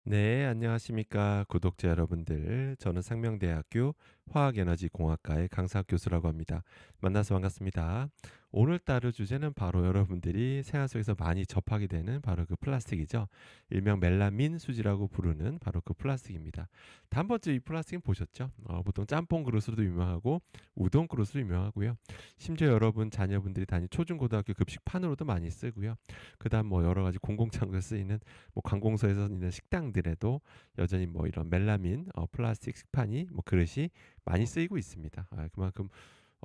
네, 안녕하십니까. 구독자 여러분들. 저는 상명대학교 화학에너지공학과의 강사학 교수라고 합니다. 만나서 반갑습니다. 오늘 따를 주제는 바로 여러분들이 생활 속에서 많이 접하게 되는 바로 그 플라스틱이죠. 일명 멜라민 수지라고 부르는 바로 그 플라스틱입니다. 다음번째 이 플라스틱은 보셨죠? 보통 짬뽕 그릇으로도 유명하고 우동 그릇으로 유명하고요. 심지어 여러분 자녀분들이 다닌 초중고등학교 급식판으로도 많이 쓰고요. 그다음 뭐 여러 가지 공공장소에 쓰이는 뭐 관공서에서 있는 식당들에도 여전히 뭐 이런 멜라민 플라스틱 식판이 뭐 그릇이 많이 쓰이고 있습니다. 그만큼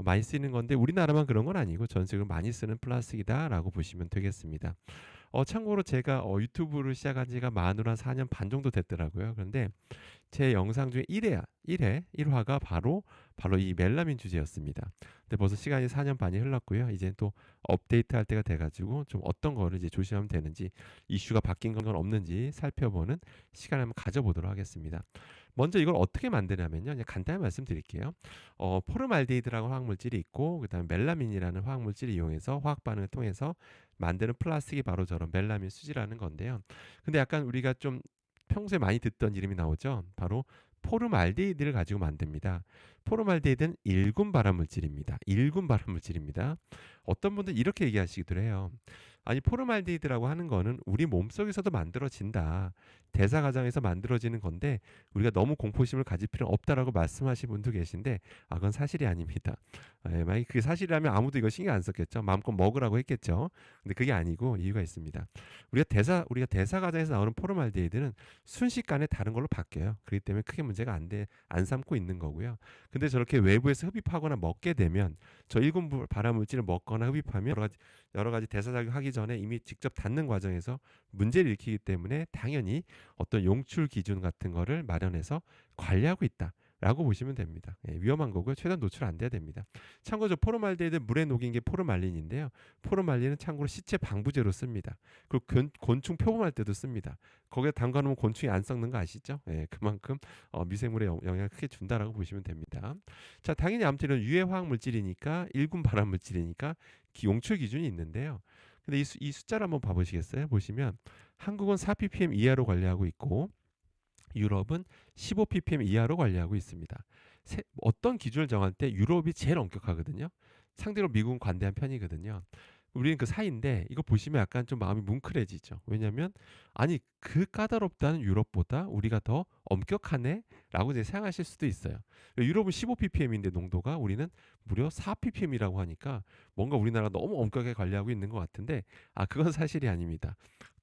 많이 쓰이는 건데 우리나라만 그런 건 아니고 전 세계로 많이 쓰는 플라스틱이다라고 보시면 되겠습니다. 참고로 제가 유튜브를 시작한 지가 만으로 한 4년 반 정도 됐더라고요. 그런데 제 영상 중에 1화가 바로 이 멜라민 주제였습니다. 근데 벌써 시간이 4년 반이 흘렀고요. 이제 또 업데이트할 때가 돼가지고 좀 어떤 거를 이제 조심하면 되는지 이슈가 바뀐 건 없는지 살펴보는 시간을 한번 가져보도록 하겠습니다. 먼저 이걸 어떻게 만드냐면요. 그냥 간단히 말씀드릴게요. 포름알데히드라고 화학물질이 있고 그다음에 멜라민이라는 화학물질을 이용해서 화학 반응을 통해서 만드는 플라스틱이 바로 저런 멜라민 수지라는 건데요. 근데 약간 우리가 좀 평소에 많이 듣던 이름이 나오죠. 바로 포름알데히드를 가지고 만듭니다. 포름알데히드는 1군 발암물질입니다. 1군 발암물질입니다. 어떤 분들 이렇게 얘기하시기도 해요. 아니 포름알데히드라고 하는 거는 우리 몸속에서도 만들어진다. 대사 과정에서 만들어지는 건데 우리가 너무 공포심을 가질 필요는 없다라고 말씀하시는 분도 계신데 그건 사실이 아닙니다. 만약에 그게 사실이라면 아무도 이거 신경 안 썼겠죠. 마음껏 먹으라고 했겠죠. 근데 그게 아니고 이유가 있습니다. 우리가 대사 과정에서 나오는 포름알데히드는 순식간에 다른 걸로 바뀌어요. 그렇기 때문에 크게 문제가 안 삼고 있는 거고요. 근데 저렇게 외부에서 흡입하거나 먹게 되면 저 1군 발암물질을 먹거나 흡입하면 여러 가지 대사작용하기 전에 이미 직접 닿는 과정에서 문제를 일으키기 때문에 당연히 어떤 용출 기준 같은 거를 마련해서 관리하고 있다. 라고 보시면 됩니다. 위험한 거고요. 최대한 노출 안 돼야 됩니다. 참고로 포름알데히드 물에 녹인 게 포름알린인데요. 포름알린은 참고로 시체 방부제로 씁니다. 그리고 곤충 표범할 때도 씁니다. 거기에 담가놓으면 곤충이 안 썩는 거 아시죠? 그만큼 미생물에 영향을 크게 준다라고 보시면 됩니다. 자, 당연히 아무튼 이런 유해 화학 물질이니까 1군 발암 물질이니까 용출 기준이 있는데요. 근데 이 숫자를 한번 봐보시겠어요? 보시면 한국은 4ppm 이하로 관리하고 있고 유럽은 15ppm 이하로 관리하고 있습니다. 어떤 기준을 정할 때 유럽이 제일 엄격하거든요. 상대로 미국은 관대한 편이거든요. 우리는 그 사이인데 이거 보시면 약간 좀 마음이 뭉클해지죠. 왜냐하면 아니 그 까다롭다는 유럽보다 우리가 더 엄격하네라고 이제 생각하실 수도 있어요. 유럽은 15ppm인데 농도가 우리는 무려 4ppm이라고 하니까 뭔가 우리나라가 너무 엄격하게 관리하고 있는 것 같은데 그건 사실이 아닙니다.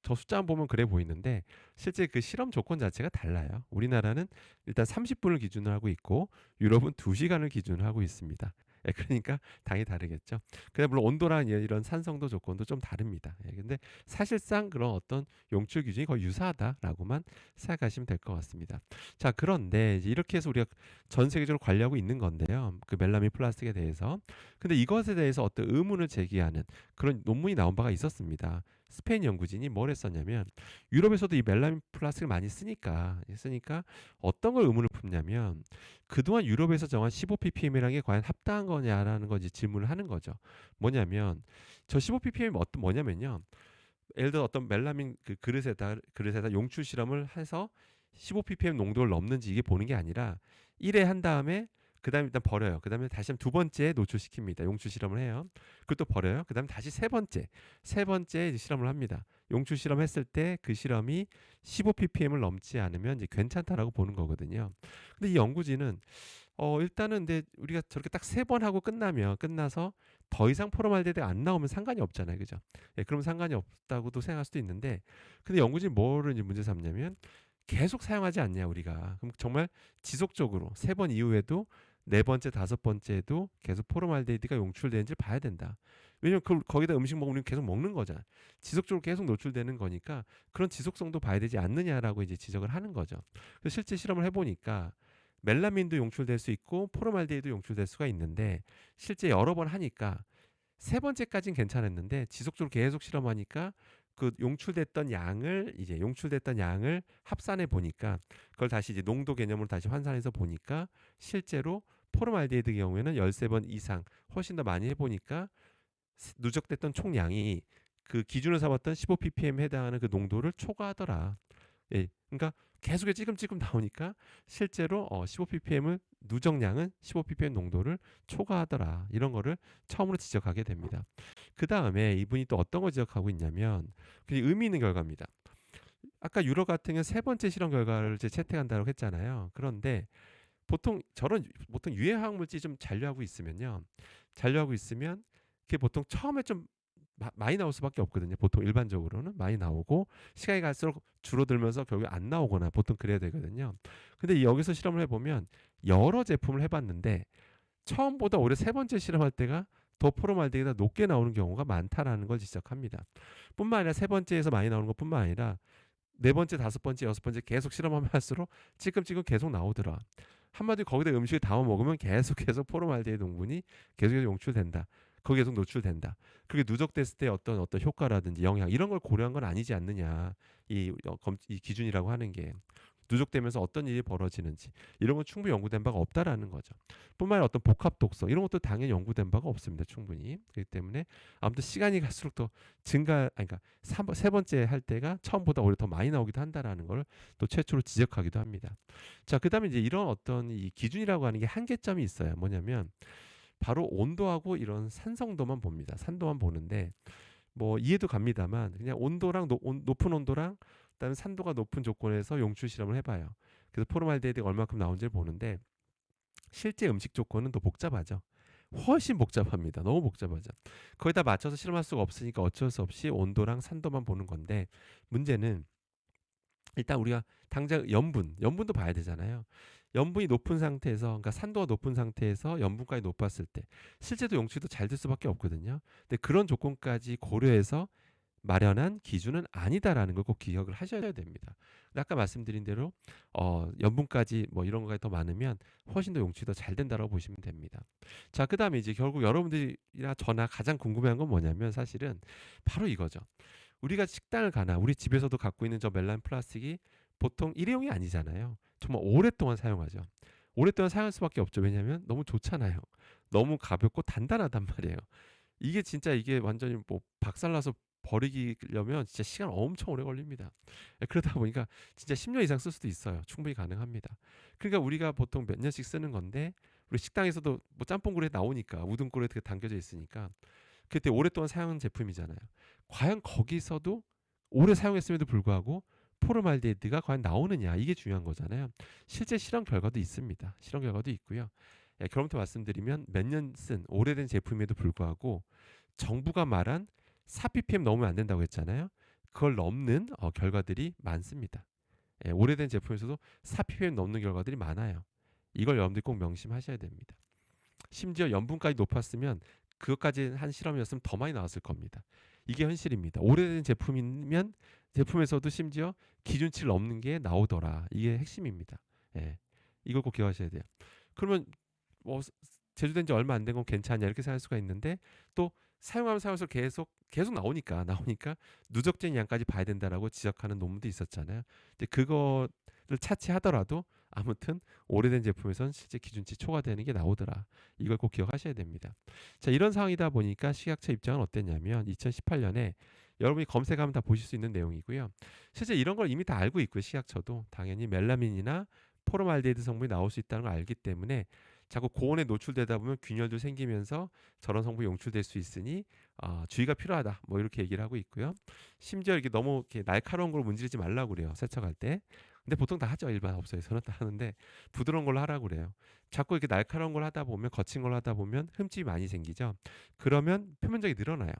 저 숫자만 보면 그래 보이는데 실제 그 실험 조건 자체가 달라요. 우리나라는 일단 30분을 기준으로 하고 있고 유럽은 2시간을 기준으로 하고 있습니다. 그러니까 당연히 다르겠죠. 근데 물론 온도랑 이런 산성도 조건도 좀 다릅니다. 근데 사실상 그런 어떤 용출 기준이 거의 유사하다라고만 생각하시면 될 것 같습니다. 자, 그런데 이제 이렇게 해서 우리가 전 세계적으로 관리하고 있는 건데요. 그 멜라민 플라스틱에 대해서. 근데 이것에 대해서 어떤 의문을 제기하는 그런 논문이 나온 바가 있었습니다. 스페인 연구진이 뭘 했었냐면 유럽에서도 이 멜라민 플라스틱을 많이 쓰니까 어떤 걸 의문을 품냐면 그동안 유럽에서 정한 15ppm이라는 게 과연 합당한 거냐라는 거 이제 질문을 하는 거죠. 뭐냐면 저 15ppm이 뭐냐면요. 예를 들어 어떤 멜라민 그 그릇에다 용출 실험을 해서 15ppm 농도를 넘는지 이게 보는 게 아니라 1회 한 다음에 그다음에 일단 버려요. 그다음에 다시 두 번째 노출시킵니다. 용출 실험을 해요. 그것도 버려요. 그다음에 다시 세 번째 이제 실험을 합니다. 용출 실험했을 때 그 실험이 15ppm을 넘지 않으면 이제 괜찮다라고 보는 거거든요. 근데 이 연구진은 일단은 근데 우리가 저렇게 딱 세 번 하고 끝나서 더 이상 포름알데히드가 안 나오면 상관이 없잖아요. 그죠? 그럼 상관이 없다고도 생각할 수도 있는데 근데 연구진이 뭐를 이제 문제 삼냐면 계속 사용하지 않냐 우리가. 그럼 정말 지속적으로 세 번 이후에도 네 번째, 다섯 번째에도 계속 포름알데히드가 용출되는지 봐야 된다. 왜냐면 거기다 음식 먹으면 우리는 계속 먹는 거잖아. 지속적으로 계속 노출되는 거니까 그런 지속성도 봐야 되지 않느냐라고 이제 지적을 하는 거죠. 그래서 실제 실험을 해보니까 멜라민도 용출될 수 있고 포름알데히도 용출될 수가 있는데 실제 여러 번 하니까 세 번째까지는 괜찮았는데 지속적으로 계속 실험하니까 그 용출됐던 양을 합산해 보니까 그걸 다시 이제 농도 개념으로 다시 환산해서 보니까 실제로 포름알데히드 경우에는 13번 이상 훨씬 더 많이 해보니까 누적됐던 총량이 그 기준을 삼았던 15ppm에 해당하는 그 농도를 초과하더라. 그러니까 계속 찌끔찌끔 나오니까 실제로 15ppm을 누적량은 15ppm 농도를 초과하더라. 이런 거를 처음으로 지적하게 됩니다. 그 다음에 이분이 또 어떤 걸 지적하고 있냐면 굉장히 의미 있는 결과입니다. 아까 유럽 같은 경우는 세 번째 실험 결과를 이제 채택한다고 했잖아요. 그런데 보통 유해화학 물질이 좀 잔류하고 있으면요. 잔류하고 있으면 그게 보통 처음에 좀 많이 나올 수밖에 없거든요. 보통 일반적으로는 많이 나오고 시간이 갈수록 줄어들면서 결국에 안 나오거나 보통 그래야 되거든요. 근데 여기서 실험을 해보면 여러 제품을 해봤는데 처음보다 오히려 세 번째 실험할 때가 더 포름알데히드가 높게 나오는 경우가 많다라는 걸 지적합니다. 뿐만 아니라 세 번째에서 많이 나오는 것뿐만 아니라 네 번째, 다섯 번째, 여섯 번째 계속 실험하면 할수록 찔끔찔끔 계속 나오더라. 한마디로 거기다 음식을 담아 먹으면 계속해서 포름알데히드 농분이 계속해서 용출된다. 거기 계속 노출된다. 그게 누적됐을 때 어떤 효과라든지 영향 이런 걸 고려한 건 아니지 않느냐. 이 기준이라고 하는 게 누적되면서 어떤 일이 벌어지는지 이런 건 충분히 연구된 바가 없다라는 거죠. 뿐만 아니라 어떤 복합 독성 이런 것도 당연히 연구된 바가 없습니다. 충분히. 그렇기 때문에 아무튼 시간이 갈수록 더 그러니까 세 번째 할 때가 처음보다 오히려 더 많이 나오기도 한다라는 걸 또 최초로 지적하기도 합니다. 자, 그다음에 이제 이런 어떤 이 기준이라고 하는 게 한계점이 있어요. 뭐냐면 바로 온도하고 이런 산성도만 봅니다. 산도만 보는데 뭐 이해도 갑니다만 그냥 온도랑 높은 온도랑 그다음에 산도가 높은 조건에서 용출 실험을 해봐요. 그래서 포름알데히드가 얼마큼 나온지를 보는데 실제 음식 조건은 더 복잡하죠. 훨씬 복잡합니다. 너무 복잡하죠. 거기다 맞춰서 실험할 수가 없으니까 어쩔 수 없이 온도랑 산도만 보는 건데 문제는 일단 우리가 당장 염분도 봐야 되잖아요. 염분이 높은 상태에서, 그러니까 산도가 높은 상태에서 염분까지 높았을 때 실제도 용출도 잘 될 수밖에 없거든요. 근데 그런 조건까지 고려해서 마련한 기준은 아니다라는 걸 꼭 기억을 하셔야 됩니다. 아까 말씀드린 대로 염분까지 뭐 이런 거가 더 많으면 훨씬 더 용출이 더 잘 된다라고 보시면 됩니다. 자, 그다음에 이제 결국 여러분들이나 저나 가장 궁금해한 건 뭐냐면 사실은 바로 이거죠. 우리가 식당을 가나 우리 집에서도 갖고 있는 저 멜라민 플라스틱이 보통 일회용이 아니잖아요. 정말 오랫동안 사용하죠. 오랫동안 사용할 수밖에 없죠. 왜냐하면 너무 좋잖아요. 너무 가볍고 단단하단 말이에요. 이게 진짜 이게 완전히 뭐 박살나서 버리려면 진짜 시간 엄청 오래 걸립니다. 그러다 보니까 진짜 10년 이상 쓸 수도 있어요. 충분히 가능합니다. 그러니까 우리가 보통 몇 년씩 쓰는 건데 우리 식당에서도 뭐 짬뽕그릇에 나오니까 우등그릇에 담겨져 있으니까 그때 오랫동안 사용한 제품이잖아요. 과연 거기서도 오래 사용했음에도 불구하고 포름알데히드가 과연 나오느냐 이게 중요한 거잖아요. 실제 실험 결과도 있습니다. 실험 결과도 있고요. 결론부터 말씀드리면 몇 년 쓴 오래된 제품에도 불구하고 정부가 말한 4ppm 넘으면 안 된다고 했잖아요. 그걸 넘는 결과들이 많습니다. 오래된 제품에서도 4ppm 넘는 결과들이 많아요. 이걸 여러분들이 꼭 명심하셔야 됩니다. 심지어 염분까지 높았으면 그것까지 한 실험이었으면 더 많이 나왔을 겁니다. 이게 현실입니다. 오래된 제품이면 제품에서도 심지어 기준치를 넘는 게 나오더라. 이게 핵심입니다. 예. 이걸 꼭 기억하셔야 돼요. 그러면 뭐 제조된 지 얼마 안 된 건 괜찮냐 이렇게 생각할 수가 있는데 또 사용하면 사용할수록 계속 나오니까 누적된 양까지 봐야 된다라고 지적하는 논문도 있었잖아요. 근데 그거를 차치하더라도 아무튼 오래된 제품에선 실제 기준치 초과되는 게 나오더라. 이걸 꼭 기억하셔야 됩니다. 자, 이런 상황이다 보니까 식약처 입장은 어땠냐면 2018년에 여러분이 검색하면 다 보실 수 있는 내용이고요. 실제 이런 걸 이미 다 알고 있고요. 식약처도 당연히 멜라민이나 포름알데히드 성분이 나올 수 있다는 걸 알기 때문에 자꾸 고온에 노출되다 보면 균열도 생기면서 저런 성분이 용출될 수 있으니 주의가 필요하다. 뭐 이렇게 얘기를 하고 있고요. 심지어 이렇게 너무 이렇게 날카로운 걸 문지르지 말라고 그래요. 세척할 때. 근데 보통 다 하죠. 일반 업소에서는 다 하는데 부드러운 걸로 하라고 그래요. 자꾸 이렇게 날카로운 걸 하다 보면 거친 걸 하다 보면 흠집이 많이 생기죠. 그러면 표면적이 늘어나요.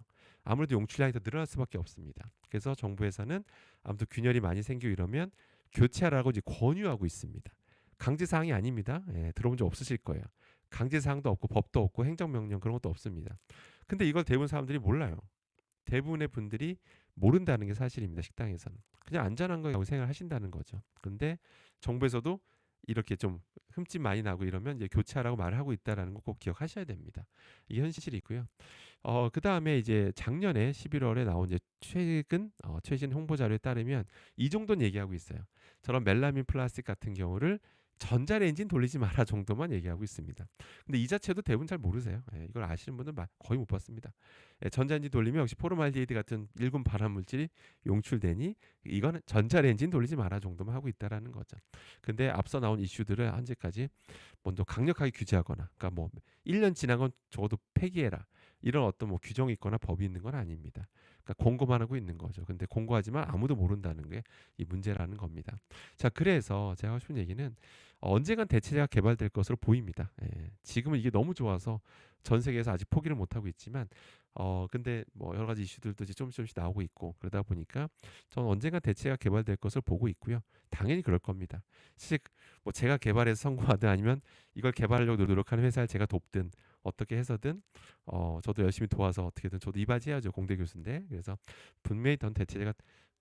아무래도 용출량이 더 늘어날 수밖에 없습니다. 그래서 정부에서는 아무튼 균열이 많이 생기고 이러면 교체하라고 이제 권유하고 있습니다. 강제 사항이 아닙니다. 들어본 적 없으실 거예요. 강제 사항도 없고 법도 없고 행정명령 그런 것도 없습니다. 근데 이걸 대부분 사람들이 몰라요. 대부분의 분들이 모른다는 게 사실입니다. 식당에서는 그냥 안전한 거라고 생각을 하신다는 거죠. 근데 정부에서도 이렇게 좀 흠집 많이 나고 이러면 이제 교체하라고 말을 하고 있다라는 거 꼭 기억하셔야 됩니다. 이게 현실이고요. 그 다음에 이제 작년에 11월에 나온 이제 최신 홍보 자료에 따르면 이 정도는 얘기하고 있어요. 저런 멜라민 플라스틱 같은 경우를 전자레인지는 돌리지 마라 정도만 얘기하고 있습니다. 근데 이 자체도 대부분 잘 모르세요. 예, 이걸 아시는 분은 거의 못 봤습니다. 예, 전자레인지 돌리면 역시 포름알데히드 같은 일군 발암물질이 용출되니 이거는 전자레인지는 돌리지 마라 정도만 하고 있다라는 거죠. 근데 앞서 나온 이슈들을 현재까지 먼저 강력하게 규제하거나, 그러니까 뭐 1년 지난 건 적어도 폐기해라, 이런 어떤 뭐 규정이 있거나 법이 있는 건 아닙니다. 그러니까 공고만 하고 있는 거죠. 근데 공고하지만 아무도 모른다는 게 이 문제라는 겁니다. 자, 그래서 제가 하고 싶은 얘기는 언젠간 대체제가 개발될 것으로 보입니다. 예, 지금은 이게 너무 좋아서 전 세계에서 아직 포기를 못 하고 있지만, 근데 뭐 여러 가지 이슈들도 이제 조금씩 나오고 있고 그러다 보니까 저는 언젠간 대체제가 개발될 것을 보고 있고요. 당연히 그럴 겁니다. 사실 뭐 제가 개발해서 성공하든 아니면 이걸 개발하려고 노력하는 회사를 제가 돕든 어떻게 해서든 저도 열심히 도와서 어떻게든 저도 이바지해야죠. 공대 교수인데. 그래서 분명히 던 대체제가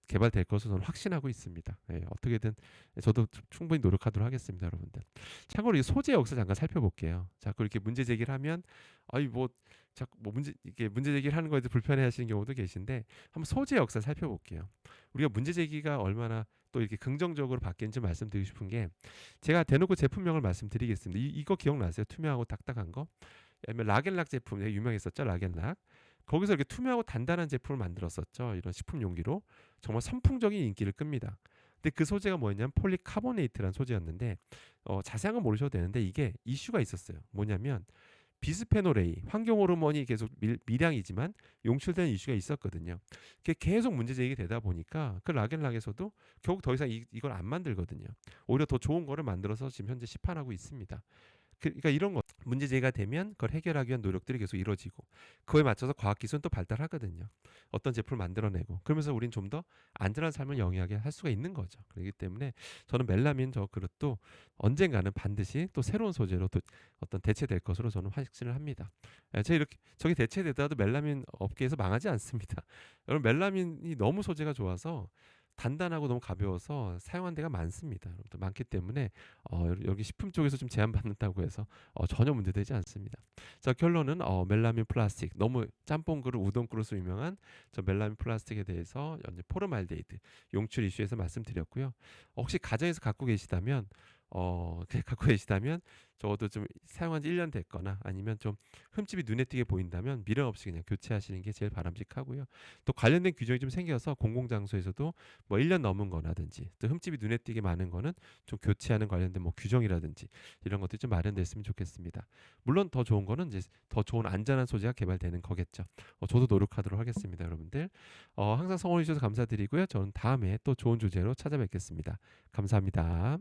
개발될 것을 저는 확신하고 있습니다. 예, 어떻게든 저도 충분히 노력하도록 하겠습니다, 여러분들. 참고로 이 소재 역사 잠깐 살펴볼게요. 자꾸 이렇게 문제 제기를 하면 아이 뭐 자꾸 뭐 문제 제기를 하는 거에 대해서 불편해하시는 경우도 계신데, 한번 소재 역사 살펴볼게요. 우리가 문제 제기가 얼마나 또 이렇게 긍정적으로 바뀌는지 말씀드리고 싶은 게, 제가 대놓고 제품명을 말씀드리겠습니다. 이거 기억나세요? 투명하고 딱딱한 거. 아니면 락앤락 제품 되게 유명했었죠, 락앤락. 거기서 이렇게 투명하고 단단한 제품을 만들었었죠. 이런 식품 용기로 정말 선풍적인 인기를 끕니다. 근데 그 소재가 뭐였냐면 폴리카보네이트라는 소재였는데, 자세한 건 모르셔도 되는데 이게 이슈가 있었어요. 뭐냐면 비스페놀 A, 환경 호르몬이 계속 미량이지만 용출되는 이슈가 있었거든요. 그게 계속 문제 제기되다 보니까 그 락앤락에서도 결국 더 이상 이걸 안 만들거든요. 오히려 더 좋은 거를 만들어서 지금 현재 시판하고 있습니다. 그러니까 이런 거 문제 제기가 되면 그걸 해결하기 위한 노력들이 계속 이루어지고, 그거에 맞춰서 과학 기술은 또 발달하거든요. 어떤 제품을 만들어내고, 그러면서 우린 좀 더 안전한 삶을 영위하게 할 수가 있는 거죠. 그렇기 때문에 저는 멜라민 저 그릇도 언젠가는 반드시 또 새로운 소재로 또 어떤 대체될 것으로 저는 확신을 합니다. 제가 이렇게 저게 대체되더라도 멜라민 업계에서 망하지 않습니다. 여러분, 멜라민이 너무 소재가 좋아서 단단하고 너무 가벼워서 사용한 데가 많습니다. 여러분들 많기 때문에 여기 식품 쪽에서 좀 제한받는다고 해서 전혀 문제되지 않습니다. 자, 결론은 멜라민 플라스틱, 너무 짬뽕 그릇, 우동 그릇으로 유명한 저 멜라민 플라스틱에 대해서 현재 포름알데히드 용출 이슈에서 말씀드렸고요. 혹시 가정에서 갖고 계시다면 갖고 계시다면 적어도 좀 사용한 지 1년 됐거나 아니면 좀 흠집이 눈에 띄게 보인다면 미련 없이 그냥 교체하시는 게 제일 바람직하고요. 또 관련된 규정이 좀 생겨서 공공장소에서도 뭐 1년 넘은 거라든지 또 흠집이 눈에 띄게 많은 거는 좀 교체하는 관련된 뭐 규정이라든지 이런 것들이 좀 마련됐으면 좋겠습니다. 물론 더 좋은 거는 이제 더 좋은 안전한 소재가 개발되는 거겠죠. 저도 노력하도록 하겠습니다, 여러분들. 항상 성원해 주셔서 감사드리고요. 저는 다음에 또 좋은 주제로 찾아뵙겠습니다. 감사합니다.